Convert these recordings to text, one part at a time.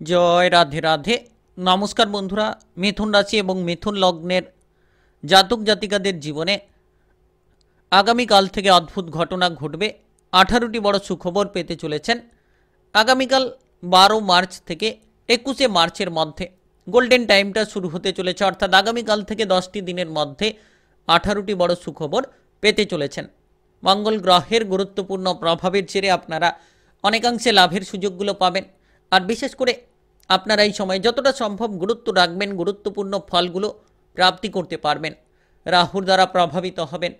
জয় রাধে রাধে। নমস্কার বন্ধুরা, মিথুন রাশি এবং মিথুন লগ্নের জাতক জাতিকাদের জীবনে আগামীকাল থেকে অদ্ভুত ঘটনা ঘটবে। 18টি বড় সুখবর পেতে চলেছেন। আগামীকাল 12 মার্চ থেকে 21শে মার্চের মধ্যে গোল্ডেন টাইমটা শুরু হতে চলেছে, অর্থাৎ আগামীকাল থেকে 10টি দিনের মধ্যে 18টি বড় সুখবর পেতে চলেছেন। মঙ্গল গ্রহের গুরুত্বপূর্ণ প্রভাবের জেরে আপনারা অনেকাংশে লাভের সুযোগগুলো পাবেন। আর বিশেষ করে আপনারা এই সময় যতটা সম্ভব গুরুত্ব রাখবেন, গুরুত্বপূর্ণ ফলগুলো প্রাপ্তি করতে পারবেন। রাহুর দ্বারা প্রভাবিত হবেন,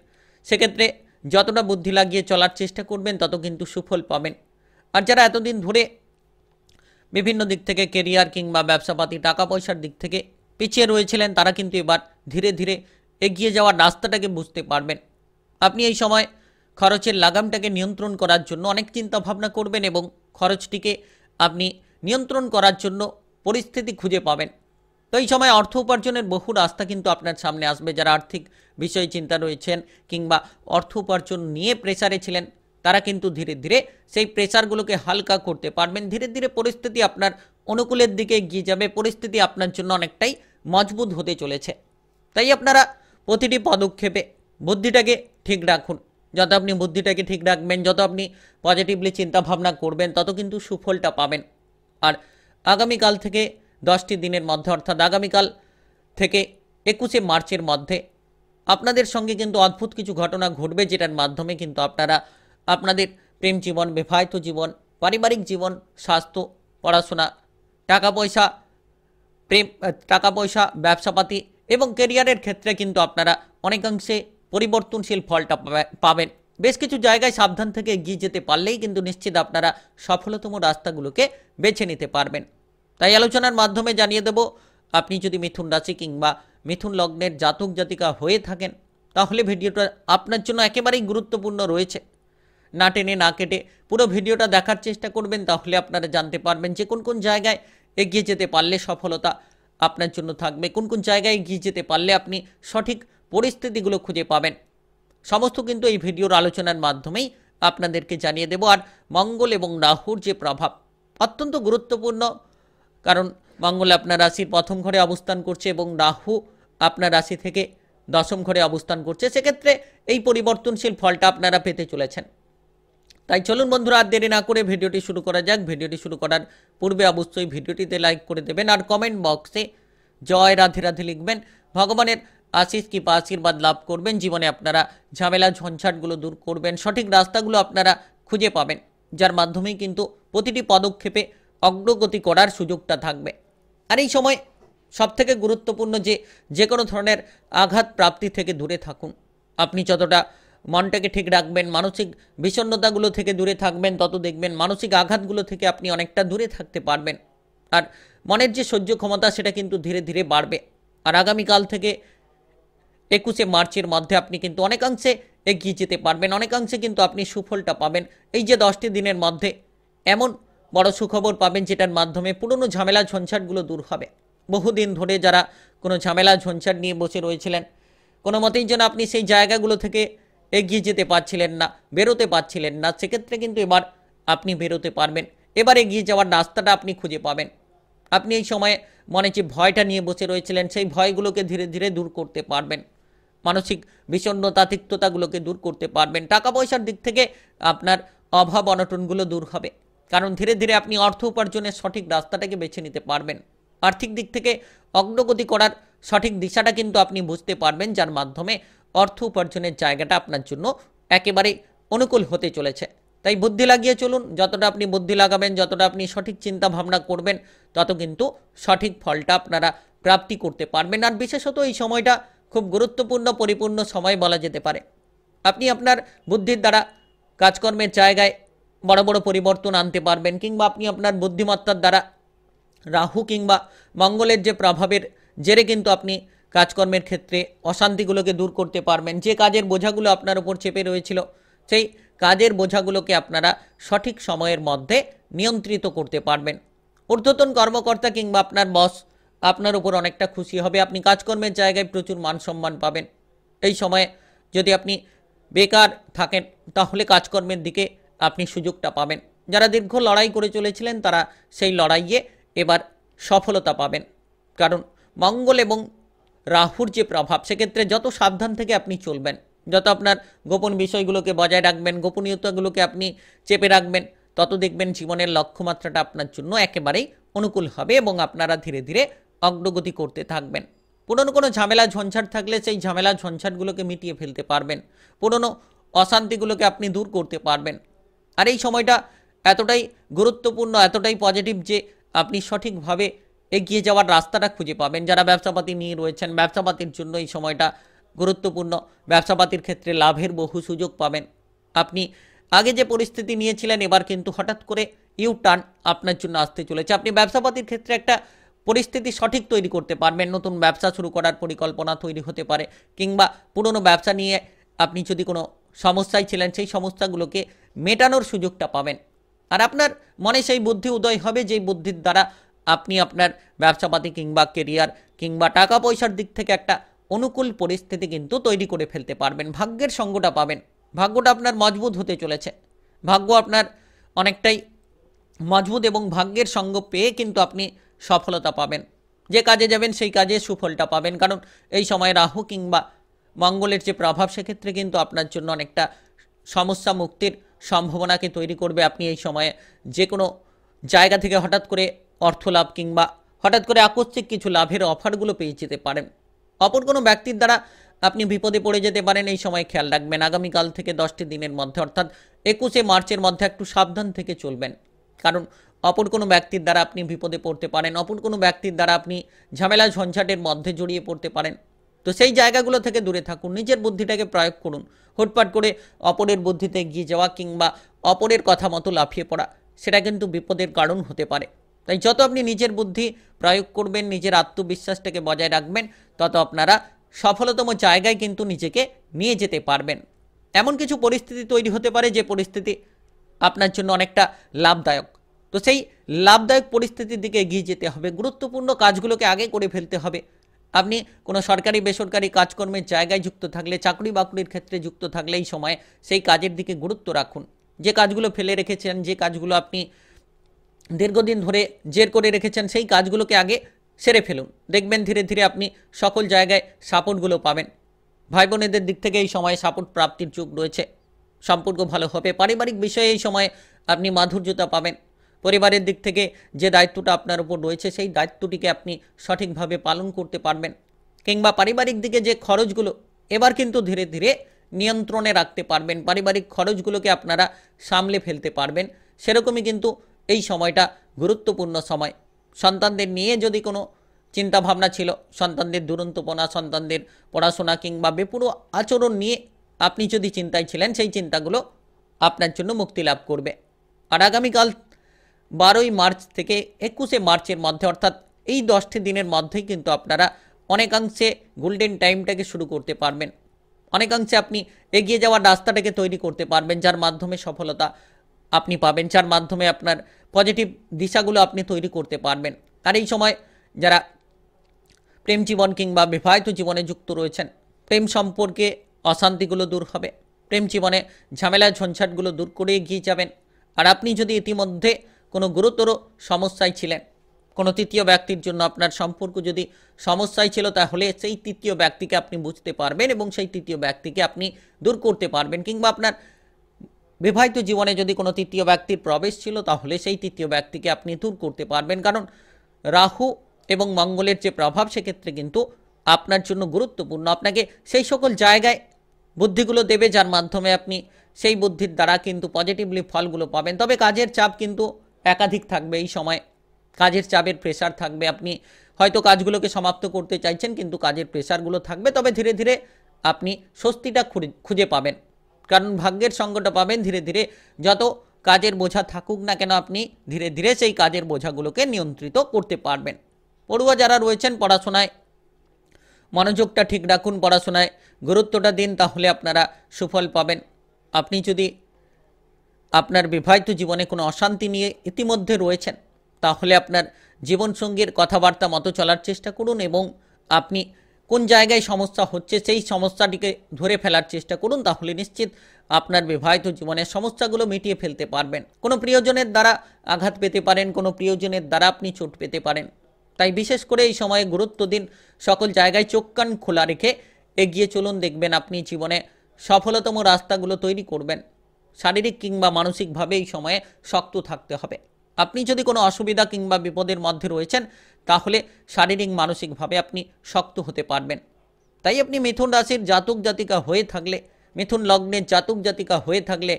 সেক্ষেত্রে যতটা বুদ্ধি লাগিয়ে চলার চেষ্টা করবেন তত কিন্তু সুফল পাবেন। আর যারা এতদিন ধরে বিভিন্ন দিক থেকে কেরিয়ার কিংবা ব্যবসাপাতি টাকা পয়সার দিক থেকে পিছিয়ে রয়েছিলেন, তারা কিন্তু এবার ধীরে ধীরে এগিয়ে যাওয়ার রাস্তাটাকে বুঝতে পারবেন। আপনি এই সময় খরচের লাগামটাকে নিয়ন্ত্রণ করার জন্য অনেক চিন্তা ভাবনা করবেন এবং খরচটিকে আপনি নিয়ন্ত্রণ করার জন্য পরিস্থিতি খুঁজে পাবেন। তো এই সময় অর্থ উপার্জনের বহু রাস্তা কিন্তু আপনার সামনে আসবে। যারা আর্থিক বিষয়ে চিন্তা রয়েছেন কিংবা অর্থ উপার্জন নিয়ে প্রেসারে ছিলেন, তারা কিন্তু ধীরে ধীরে সেই প্রেসারগুলোকে হালকা করতে পারবেন। ধীরে ধীরে পরিস্থিতি আপনার অনুকূলের দিকে এগিয়ে যাবে, পরিস্থিতি আপনার জন্য অনেকটাই মজবুত হতে চলেছে। তাই আপনারা প্রতিটি পদক্ষেপে বুদ্ধিটাকে ঠিক রাখুন। যত আপনি বুদ্ধিটাকে ঠিক রাখবেন, যত আপনি পজিটিভলি চিন্তা ভাবনা করবেন, তত কিন্তু সুফলটা পাবেন। আর আগামীকাল থেকে 10টি দিনের মধ্যে, অর্থাৎ আগামীকাল থেকে 21শে মার্চের মধ্যে আপনাদের সঙ্গে কিন্তু অদ্ভুত কিছু ঘটনা ঘটবে, যেটার মাধ্যমে কিন্তু আপনারা আপনাদের প্রেম জীবন, বিবাহিত জীবন, পারিবারিক জীবন, স্বাস্থ্য, পড়াশোনা, টাকা পয়সা, টাকা পয়সা, ব্যবসাপাতি এবং কেরিয়ারের ক্ষেত্রে কিন্তু আপনারা অনেকাংশে পরিবর্তনশীল ফলটা পাবেন। বেশ কিছু জায়গায় সাবধান থেকে এগিয়ে যেতে পারলেই কিন্তু নিশ্চিত আপনারা সফলতম রাস্তাগুলোকে বেছে নিতে পারবেন। তাই আলোচনার মাধ্যমে জানিয়ে দেব, আপনি যদি মিথুন রাশি কিংবা মিথুন লগ্নের জাতক জাতিকা হয়ে থাকেন, তাহলে ভিডিওটা আপনার জন্য একেবারেই গুরুত্বপূর্ণ রয়েছে। না টেনে না কেটে পুরো ভিডিওটা দেখার চেষ্টা করবেন, তাহলে আপনারা জানতে পারবেন যে কোন কোন জায়গায় এগিয়ে যেতে পারলে সফলতা আপনার জন্য থাকবে, কোন কোন জায়গায় এগিয়ে যেতে পারলে আপনি সঠিক পরিস্থিতিগুলো খুঁজে পাবেন। সমস্ত কিন্তু এই ভিডিওর আলোচনার মাধ্যমেই আপনাদেরকে জানিয়ে দেব। আর মঙ্গল এবং রাহুর যে প্রভাব অত্যন্ত গুরুত্বপূর্ণ, কারণ মঙ্গল আপনার রাশির প্রথম ঘরে অবস্থান করছে এবং রাহু আপনার রাশি থেকে দশম ঘরে অবস্থান করছে। সেক্ষেত্রে এই পরিবর্তনশীল ফলটা আপনারা পেতে চলেছেন। তাই চলুন বন্ধুরা, আর দেরি না করে ভিডিওটি শুরু করা যাক। ভিডিওটি শুরু করার পূর্বে অবশ্যই ভিডিওটিতে লাইক করে দেবেন আর কমেন্ট বক্সে জয় রাধে রাধে লিখবেন। ভগবানের আশিস কৃপা আশীর্বাদ লাভ করবেন। জীবনে আপনারা ঝামেলা ঝঞ্ঝাটগুলো দূর করবেন, সঠিক রাস্তাগুলো আপনারা খুঁজে পাবেন, যার মাধ্যমেই কিন্তু প্রতিটি পদক্ষেপে অগ্রগতি করার সুযোগটা থাকবে। আর এই সময় সবথেকে গুরুত্বপূর্ণ যে কোনো ধরনের আঘাত প্রাপ্তি থেকে দূরে থাকুন। আপনি যতটা মনটাকে ঠিক রাখবেন, মানসিক বিষণ্ণতাগুলো থেকে দূরে থাকবেন, তত দেখবেন মানসিক আঘাতগুলো থেকে আপনি অনেকটা দূরে থাকতে পারবেন। আর মনের যে সহ্য ক্ষমতা, সেটা কিন্তু ধীরে ধীরে বাড়বে। আর আগামীকাল থেকে 21শে মার্চের মধ্যে আপনি কিন্তু অনেকাংশে এগিয়ে যেতে পারবেন, অনেকাংশে কিন্তু আপনি সুফলটা পাবেন। এই যে 10টি দিনের মধ্যে এমন বড় সুখবর পাবেন, যেটার মাধ্যমে পুরনো ঝামেলা ঝঞ্ঝাটগুলো দূর হবে। বহুদিন ধরে যারা কোনো ঝামেলা ঝঞ্ঝাট নিয়ে বসে রয়েছিলেন, কোনো মতেই যেন আপনি সেই জায়গাগুলো থেকে এগিয়ে যেতে পারছিলেন না, বেরোতে পারছিলেন না, সেক্ষেত্রে কিন্তু এবার আপনি বেরোতে পারবেন। এবার এগিয়ে যাওয়ার রাস্তাটা আপনি খুঁজে পাবেন। আপনি এই সময়ে মনে যে ভয়টা নিয়ে বসে রয়েছিলেন, সেই ভয়গুলোকে ধীরে ধীরে দূর করতে পারবেন। মানসিক বিষণ্ণতা তিক্ততাগুলোকে দূর করতে পারবেন। টাকা পয়সার দিক থেকে আপনার অভাব অনটনগুলো দূর হবে, কারণ ধীরে ধীরে আপনি অর্থ উপার্জনের সঠিক রাস্তাটাকে বেছে নিতে পারবেন। আর্থিক দিক থেকে অগ্রগতি করার সঠিক দিশাটা কিন্তু আপনি বুঝতে পারবেন, যার মাধ্যমে অর্থ উপার্জনের জায়গাটা আপনার জন্য একেবারে অনুকূল হতে চলেছে। তাই বুদ্ধি লাগিয়ে চলুন। যতটা আপনি বুদ্ধি লাগাবেন, যতটা আপনি সঠিক চিন্তা ভাবনা করবেন, তত কিন্তু সঠিক ফলটা আপনারা প্রাপ্তি করতে পারবেন। আর বিশেষত এই সময়টা খুব গুরুত্বপূর্ণ পরিপূর্ণ সময় বলা যেতে পারে। আপনি আপনার বুদ্ধির দ্বারা কাজকর্মের জায়গায় বড় বড় পরিবর্তন আনতে পারবেন, কিংবা আপনি আপনার বুদ্ধিমত্তার দ্বারা রাহু কিংবা মঙ্গলের যে প্রভাবের জেরে কিন্তু আপনি কাজকর্মের ক্ষেত্রে অশান্তিগুলোকে দূর করতে পারবেন। যে কাজের বোঝাগুলো আপনার উপর চেপে রয়েছিল, সেই কাজের বোঝাগুলোকে আপনারা সঠিক সময়ের মধ্যে নিয়ন্ত্রিত করতে পারবেন। ঊর্ধ্বতন কর্মকর্তা কিংবা আপনার বস আপনার উপর অনেকটা খুশি হবে। আপনি কাজকর্মের জায়গায় প্রচুর মান সম্মান পাবেন। এই সময়ে যদি আপনি বেকার থাকেন, তাহলে কাজকর্মের দিকে আপনি সুযোগটা পাবেন। যারা দীর্ঘ লড়াই করে চলেছিলেন, তারা সেই লড়াইয়ে এবার সফলতা পাবেন। কারণ মঙ্গল এবং রাহুর যে প্রভাব, সেক্ষেত্রে যত সাবধান থেকে আপনি চলবেন, যত আপনার গোপন বিষয়গুলোকে বজায় রাখবেন, গোপনীয়তাগুলোকে আপনি চেপে রাখবেন, তত দেখবেন জীবনের লক্ষ্যমাত্রাটা আপনার জন্য একেবারেই অনুকূল হবে এবং আপনারা ধীরে ধীরে অগ্রগতি করতে থাকবেন। পুরনো কোনো ঝামেলা ঝঞ্ঝাট থাকলে সেই ঝামেলা ঝঞ্ঝাটগুলোকে মিটিয়ে ফেলতে পারবেন, পুরনো অশান্তিগুলোকে আপনি দূর করতে পারবেন। আর এই সময়টা এতটাই গুরুত্বপূর্ণ, এতটাই পজিটিভ যে আপনি সঠিকভাবে এগিয়ে যাওয়ার রাস্তাটা খুঁজে পাবেন। যারা ব্যবসাপাতি নিয়ে রয়েছেন, ব্যবসাপাতির জন্য এই সময়টা গুরুত্বপূর্ণ। ব্যবসাপাতির ক্ষেত্রে লাভের বহু সুযোগ পাবেন। আপনি আগে যে পরিস্থিতি নিয়েছিলেন, এবার কিন্তু হঠাৎ করে ইউ টার্ন আপনার জন্য আসতে চলেছে। আপনি ব্যবসাপাতির ক্ষেত্রে একটা পরিস্থিতি সঠিক তৈরি করতে পারবেন। নতুন ব্যবসা শুরু করার পরিকল্পনা তৈরি হতে পারে, কিংবা পুরনো ব্যবসা নিয়ে আপনি যদি কোনো সমস্যায় ছিলেন, সেই সমস্যাগুলোকে মেটানোর সুযোগটা পাবেন। আর আপনার মনে সেই বুদ্ধি উদয় হবে, যেই বুদ্ধির দ্বারা আপনি আপনার ব্যবসাপাতি কিংবা কেরিয়ার কিংবা টাকা পয়সার দিক থেকে একটা অনুকূল পরিস্থিতি কিন্তু তৈরি করে ফেলতে পারবেন। ভাগ্যের সঙ্গটা পাবেন, ভাগ্যটা আপনার মজবুত হতে চলেছে। ভাগ্য আপনার অনেকটাই মজবুত এবং ভাগ্যের সঙ্গ পেয়ে কিন্তু আপনি সফলতা পাবেন। যে কাজে যাবেন সেই কাজে সুফলটা পাবেন। কারণ এই সময় রাহু কিংবা মঙ্গলের যে প্রভাব, সেক্ষেত্রে কিন্তু আপনার জন্য অনেকটা সমস্যা মুক্তির সম্ভাবনাকে তৈরি করবে। আপনি এই সময়ে যে কোনো জায়গা থেকে হঠাৎ করে অর্থ লাভ কিংবা হঠাৎ করে আকস্মিক কিছু লাভের অফারগুলো পেয়ে যেতে পারেন। অপর কোনো ব্যক্তির দ্বারা আপনি বিপদে পড়ে যেতে পারেন। এই সময় খেয়াল রাখবেন, আগামীকাল থেকে 10টি দিনের মধ্যে অর্থাৎ 21শে মার্চের মধ্যে একটু সাবধান থেকে চলবেন। কারণ অপর কোনো ব্যক্তির দ্বারা আপনি বিপদে পড়তে পারেন, অপর কোনো ব্যক্তির দ্বারা আপনি ঝামেলা ঝঞ্ঝাটের মধ্যে জড়িয়ে পড়তে পারেন। তো সেই জায়গাগুলো থেকে দূরে থাকুন, নিজের বুদ্ধিটাকে প্রয়োগ করুন। হুটপাট করে অপরের বুদ্ধিতে এগিয়ে যাওয়া কিংবা অপরের কথা মতো লাফিয়ে পড়া, সেটা কিন্তু বিপদের কারণ হতে পারে। তাই যত আপনি নিজের বুদ্ধি প্রয়োগ করবেন, নিজের আত্মবিশ্বাসটাকে বজায় রাখবেন, তত আপনারা সফলতম জায়গায় কিন্তু নিজেকে নিয়ে যেতে পারবেন। এমন কিছু পরিস্থিতি তৈরি হতে পারে যে পরিস্থিতি আপনার জন্য অনেকটা লাভদায়ক। তো সেই লাভদায়ক পরিস্থিতির দিকে এগিয়ে যেতে হবে। গুরুত্বপূর্ণ কাজগুলোকে আগে করে ফেলতে হবে। আপনি কোনো সরকারি বেসরকারি কাজকর্মের জায়গায় যুক্ত থাকলে, চাকরি বাকরির ক্ষেত্রে যুক্ত থাকলে এই সময় সেই কাজের দিকে গুরুত্ব রাখুন। যে কাজগুলো ফেলে রেখেছেন, যে কাজগুলো আপনি দীর্ঘদিন ধরে জের করে রেখেছেন, সেই কাজগুলোকে আগে সেরে ফেলুন। দেখবেন ধীরে ধীরে আপনি সকল জায়গায় সাপোর্টগুলো পাবেন। ভাই বোনেদের দিক থেকে এই সময়ে সাপোর্ট প্রাপ্তির যোগ রয়েছে। সম্পর্ক ভালো হবে। পারিবারিক বিষয়ে এই সময়ে আপনি মাধুর্যতা পাবেন। পরিবারের দিক থেকে যে দায়িত্বটা আপনার উপর রয়েছে, সেই দায়িত্বটিকে আপনি সঠিকভাবে পালন করতে পারবেন। কিংবা পারিবারিক দিকে যে খরচগুলো, এবার কিন্তু ধীরে ধীরে নিয়ন্ত্রণে রাখতে পারবেন। পারিবারিক খরচগুলোকে আপনারা সামলে ফেলতে পারবেন। সেরকমই কিন্তু এই সময়টা গুরুত্বপূর্ণ সময়। সন্তানদের নিয়ে যদি কোনো চিন্তাভাবনা ছিল, সন্তানদের দুরন্তপনা, সন্তানদের পড়াশোনা কিংবা বেপুরো আচরণ নিয়ে আপনি যদি চিন্তায় ছিলেন, সেই চিন্তাগুলো আপনার জন্য মুক্তি লাভ করবে। আর আগামীকাল 12ই মার্চ থেকে 21শে মার্চের মধ্যে অর্থাৎ এই 10টি দিনের মধ্যেই কিন্তু আপনারা অনেকাংশে গোল্ডেন টাইমটাকে শুরু করতে পারবেন। অনেকাংশে আপনি এগিয়ে যাওয়ার রাস্তাটাকে তৈরি করতে পারবেন, যার মাধ্যমে সফলতা আপনি পাবেন, যার মাধ্যমে আপনার পজিটিভ দিশাগুলো আপনি তৈরি করতে পারবেন। আর এই সময় যারা প্রেম জীবন কিংবা বিবাহিত জীবনে যুক্ত রয়েছেন, প্রেম সম্পর্কে অশান্তিগুলো দূর হবে। প্রেম জীবনে ঝামেলা ঝঞ্ঝাটগুলো দূর করে এগিয়ে যাবেন। আর আপনি যদি ইতিমধ্যে কোনো গুরুতর সমস্যায় ছিলেন, কোনো তৃতীয় ব্যক্তির জন্য আপনার সম্পর্ক যদি সমস্যায় ছিল, তাহলে সেই তৃতীয় ব্যক্তিকে আপনি বুঝতে পারবেন এবং সেই তৃতীয় ব্যক্তিকে আপনি দূর করতে পারবেন। কিংবা আপনার বিবাহিত জীবনে যদি কোনো তৃতীয় ব্যক্তির প্রবেশ ছিল, তাহলে সেই তৃতীয় ব্যক্তিকে আপনি দূর করতে পারবেন। কারণ রাহু এবং মঙ্গলের যে প্রভাব, সেক্ষেত্রে কিন্তু আপনার জন্য গুরুত্বপূর্ণ। আপনাকে সেই সকল জায়গায় বুদ্ধিগুলো দেবে, যার মাধ্যমে আপনি সেই বুদ্ধির দ্বারা কিন্তু পজিটিভলি ফলগুলো পাবেন। তবে কাজের চাপ কিন্তু একাধিক থাকবে এই সময়। কাজের চাপের প্রেশার থাকবে। আপনি হয়তো কাজগুলোকে সমাপ্ত করতে চাইছেন, কিন্তু কাজের প্রেশারগুলো থাকবে। তবে ধীরে ধীরে আপনি স্বস্তিটা খুঁজে পাবেন। কারণ ভাগ্যের সঙ্গটা পাবেন। ধীরে ধীরে যত কাজের বোঝা থাকুক না কেন, আপনি ধীরে ধীরে সেই কাজের বোঝাগুলোকে নিয়ন্ত্রিত করতে পারবেন। পড়ুয়া যারা রয়েছেন, পড়াশোনায় মনোযোগটা ঠিক রাখুন, পড়াশোনায় গুরুত্বটা দিন, তাহলে আপনারা সুফল পাবেন। আপনি যদি আপনার বিবাহিত জীবনে কোনো অশান্তি নিয়ে ইতিমধ্যে রয়েছেন, তাহলে আপনার জীবনসঙ্গীর কথাবার্তা মতো চলার চেষ্টা করুন এবং আপনি কোন জায়গায় সমস্যা হচ্ছে সেই সমস্যাটিকে ধরে ফেলার চেষ্টা করুন, তাহলে নিশ্চিত আপনার বিবাহিত জীবনের সমস্যাগুলো মিটিয়ে ফেলতে পারবেন। কোনো প্রিয়জনের দ্বারা আঘাত পেতে পারেন, কোনো প্রিয়জনের দ্বারা আপনি চোট পেতে পারেন। তাই বিশেষ করে এই সময়ে গুরুত্ব দিন, সকল জায়গায় চোখ কান খোলা রেখে এগিয়ে চলুন, দেখবেন আপনি জীবনে সফলতম রাস্তাগুলো তৈরি করবেন। শারীরিক কিংবা মানসিকভাবে এই সময়ে শক্ত থাকতে হবে। আপনি যদি কোনো অসুবিধা কিংবা বিপদের মধ্যে রয়েছেন, তাহলে শারীরিক মানসিকভাবে আপনি শক্ত হতে পারবেন। তাই আপনি মিথুন রাশির জাতক জাতিকা হয়ে থাকলে, মিথুন লগ্নের জাতক জাতিকা হয়ে থাকলে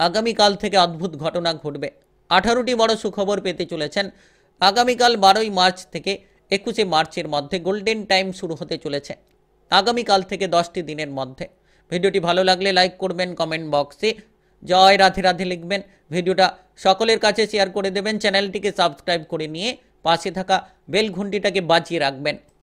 আগামীকাল থেকে অদ্ভুত ঘটনা ঘটবে। 18টি বড় সুখবর পেতে চলেছেন। আগামীকাল 12ই মার্চ থেকে 21শে মার্চের মধ্যে গোল্ডেন টাইম শুরু হতে চলেছে। আগামীকাল থেকে 10টি দিনের মধ্যে। ভিডিওটি ভালো লাগলে লাইক করবেন, কমেন্ট বক্সে জয় রাধে রাধে লিখবেন। ভিডিওটা সকলের কাছে শেয়ার করে দেবেন। চ্যানেলটিকে সাবস্ক্রাইব করে নিয়ে পাশে থাকা বেল ঘন্টিটাকে বাজিয়ে রাখবেন।